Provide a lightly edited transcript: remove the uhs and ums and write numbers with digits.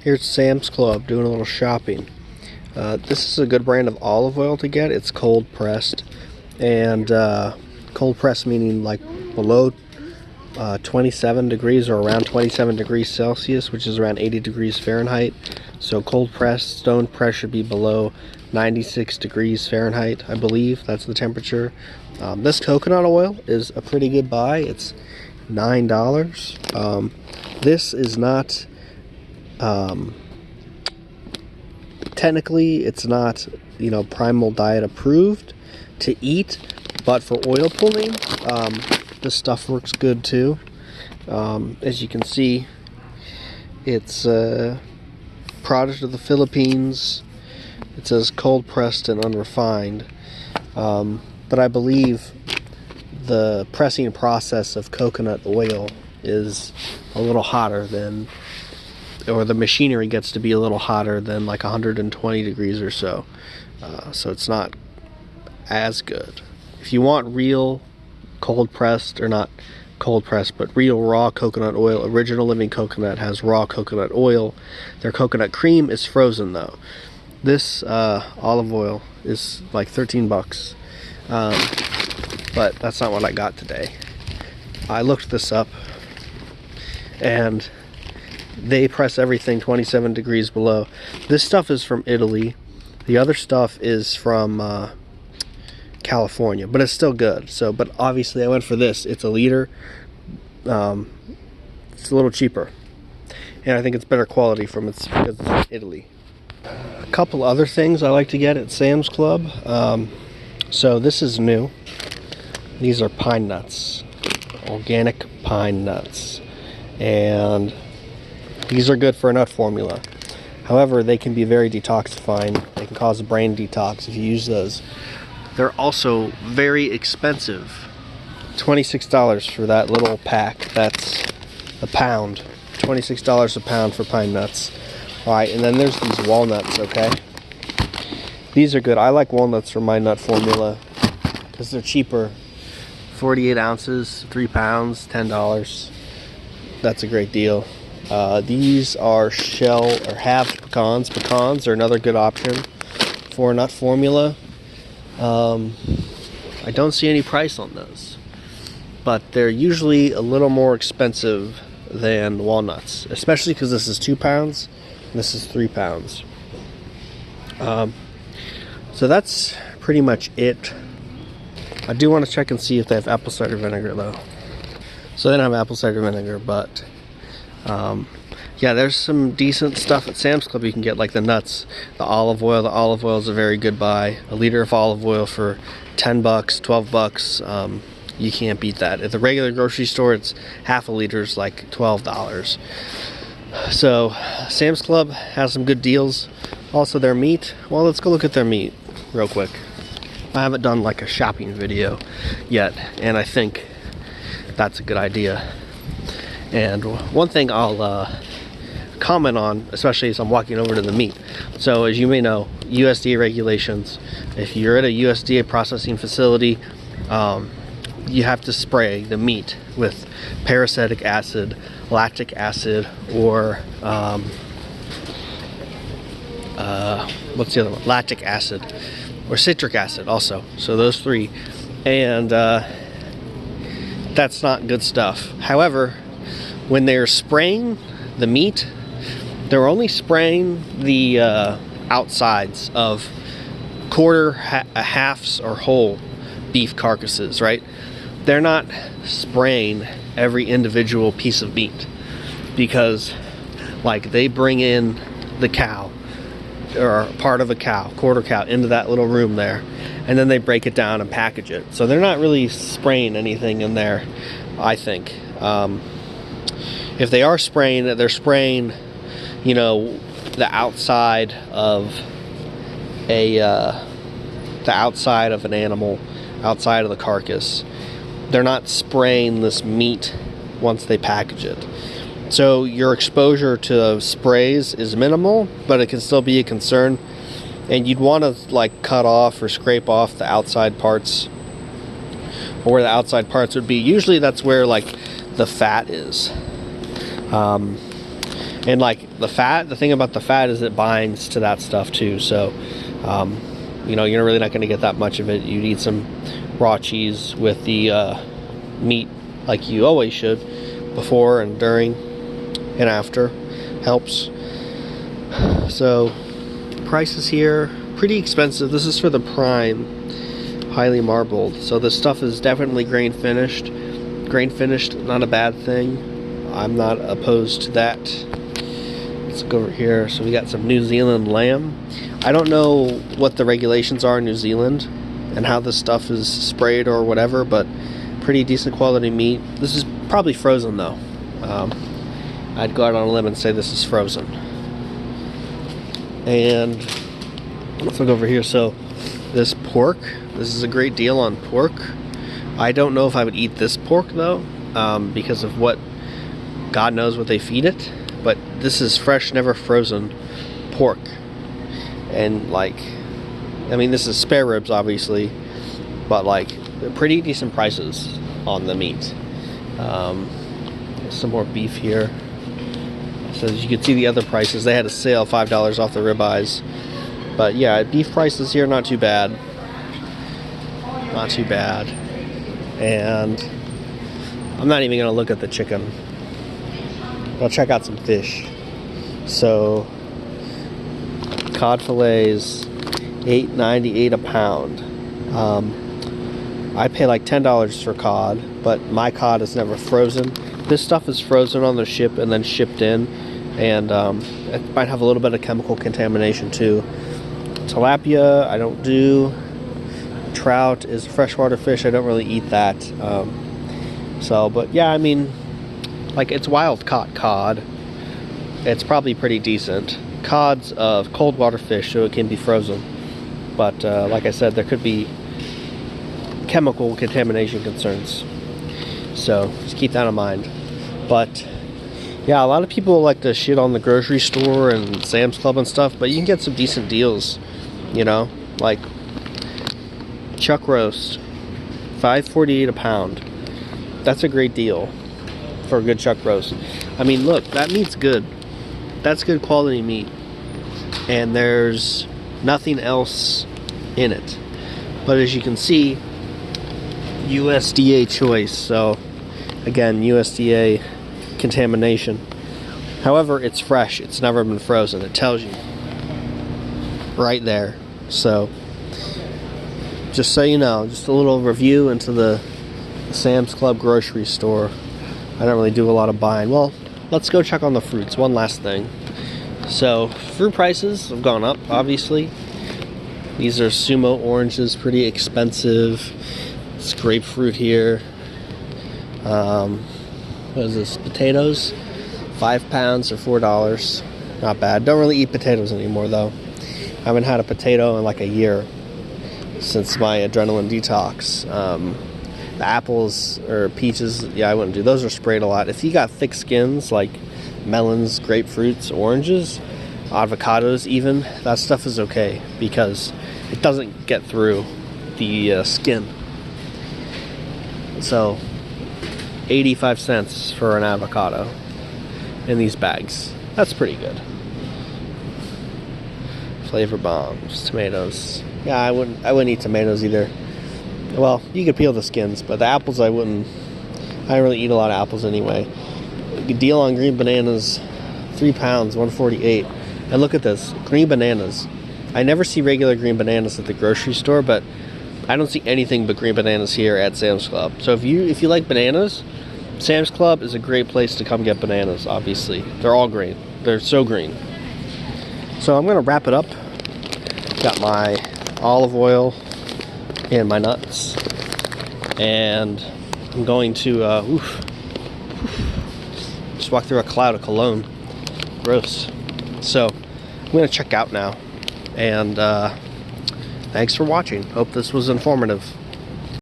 Here's Sam's Club doing a little shopping. This is a good brand of olive oil to get. It's cold pressed, and cold pressed meaning like below 27 degrees or around 27 degrees Celsius, which is around 80 degrees Fahrenheit. So cold pressed stone press should be below 96 degrees Fahrenheit, I believe. That's the temperature. This coconut oil is a pretty good buy. It's $9. This is not technically, it's not, you know, Primal diet approved to eat, but for oil pulling, this stuff works good too. As you can see, it's a product of the Philippines. It says cold pressed and unrefined, but I believe the pressing process of coconut oil is a little hotter than, or the machinery gets to be a little hotter than like 120 degrees or so. So it's not as good. If you want real cold pressed, or not cold pressed, but real raw coconut oil, Original Living Coconut has raw coconut oil. Their coconut cream is frozen though. This olive oil is like 13 bucks. But that's not what I got today. I looked this up, and they press everything 27 degrees below. This stuff is from Italy. The other stuff is from California, but it's still good. So, but obviously I went for this. It's a liter. It's a little cheaper, and I think it's better quality because it's from Italy. A couple other things I like to get at Sam's Club. So this is new. These are pine nuts, organic pine nuts, and these are good for a nut formula. However, they can be very detoxifying. They can cause a brain detox if you use those. They're also very expensive. $26 for that little pack. That's a pound. $26 a pound for pine nuts. Alright, and then there's these walnuts, okay? These are good. I like walnuts for my nut formula because they're cheaper. 48 ounces, 3 pounds, $10. That's a great deal. These are shell or halved pecans. Pecans are another good option for a nut formula. I don't see any price on those, but they're usually a little more expensive than walnuts, especially because this is 2 pounds and this is 3 pounds. So that's pretty much it. I do want to check and see if they have apple cider vinegar though. So they don't have apple cider vinegar, but yeah, there's some decent stuff at Sam's Club you can get, like the nuts, the olive oil. The olive oil is a very good buy. A liter of olive oil for 10 bucks, 12 bucks. You can't beat that. At the regular grocery store, it's half a liter's like $12. So Sam's Club has some good deals. Also their meat. Well, let's go look at their meat real quick. I haven't done like a shopping video yet, and I think that's a good idea. And one thing I'll comment on, especially as I'm walking over to the meat. So as you may know, USDA regulations, if you're at a USDA processing facility, you have to spray the meat with parasitic acid, lactic acid, or what's the other one? Lactic acid, or citric acid also. So those three. And that's not good stuff. However, when they're spraying the meat, they're only spraying the outsides of halves or whole beef carcasses, right? They're not spraying every individual piece of meat, because like they bring in the cow or part of a cow, quarter cow, into that little room there, and then they break it down and package it. So they're not really spraying anything in there, I think. If they are spraying it, they're spraying, you know, the outside of the outside of an animal, outside of the carcass. They're not spraying this meat once they package it. So your exposure to sprays is minimal, but it can still be a concern. And you'd want to like cut off or scrape off the outside parts, or where the outside parts would be. Usually that's where like the fat is. And like the thing about the fat is it binds to that stuff too. So, you know, you're really not going to get that much of it. You'd eat some raw cheese with the meat like you always should, before and during and after. Helps. So, prices here, pretty expensive. This is for the prime, highly marbled. So this stuff is definitely grain finished. Grain finished, not a bad thing. I'm not opposed to that. Let's go over here. So we got some New Zealand lamb. I don't know what the regulations are in New Zealand and how this stuff is sprayed or whatever, but pretty decent quality meat. This is probably frozen though. I'd go out on a limb and say this is frozen. And let's look over here. So this pork, this is a great deal on pork. I don't know if I would eat this pork though, because of what, God knows what they feed it. But this is fresh, never frozen pork. And like, I mean, this is spare ribs obviously, but like pretty decent prices on the meat. Some more beef here. So as you can see the other prices, they had a sale, $5 off the ribeyes. But yeah, beef prices here, not too bad. Not too bad. And I'm not even gonna look at the chicken. I'll check out some fish. So cod fillets, $8.98 a pound. I pay like $10 for cod, but my cod is never frozen. This stuff is frozen on the ship and then shipped in, and it might have a little bit of chemical contamination too. Tilapia, I don't do. Trout is a freshwater fish. I don't really eat that. But yeah, I mean, like it's wild caught cod. It's probably pretty decent. Cod's of cold water fish, so it can be frozen. But like I said, there could be chemical contamination concerns. So just keep that in mind. But yeah, a lot of people like to shit on the grocery store and Sam's Club and stuff, but you can get some decent deals, you know, like chuck roast, $5.48 a pound. That's a great deal for a good chuck roast. I mean, look, that meat's good. That's good quality meat, and there's nothing else in it. But as you can see, USDA choice. So again, USDA contamination. However, it's fresh. It's never been frozen. It tells you right there. So just so you know, just a little review into the Sam's Club grocery store. I don't really do a lot of buying. Well, let's go check on the fruits. One last thing. So fruit prices have gone up, obviously. These are Sumo oranges, pretty expensive. It's grapefruit here. What is this? Potatoes, 5 pounds or $4. Not bad. Don't really eat potatoes anymore though. I haven't had a potato in like a year since my adrenaline detox. The apples or peaches, yeah, I wouldn't do. Those are sprayed a lot. If you got thick skins like melons, grapefruits, oranges, avocados even, that stuff is okay because it doesn't get through the skin. So 85 cents for an avocado in these bags. That's pretty good. Flavor bombs, tomatoes. Yeah, I wouldn't eat tomatoes either. Well, you could peel the skins, but the apples I don't really eat a lot of apples anyway. Good deal on green bananas, 3 pounds, $1.48. And look at this, green bananas. I never see regular green bananas at the grocery store, but I don't see anything but green bananas here at Sam's Club. So if you like bananas, Sam's Club is a great place to come get bananas, obviously. They're all green. They're so green. So I'm gonna wrap it up. Got my olive oil and my nuts. And I'm going to just walk through a cloud of cologne. Gross. So I'm gonna check out now. And thanks for watching. Hope this was informative.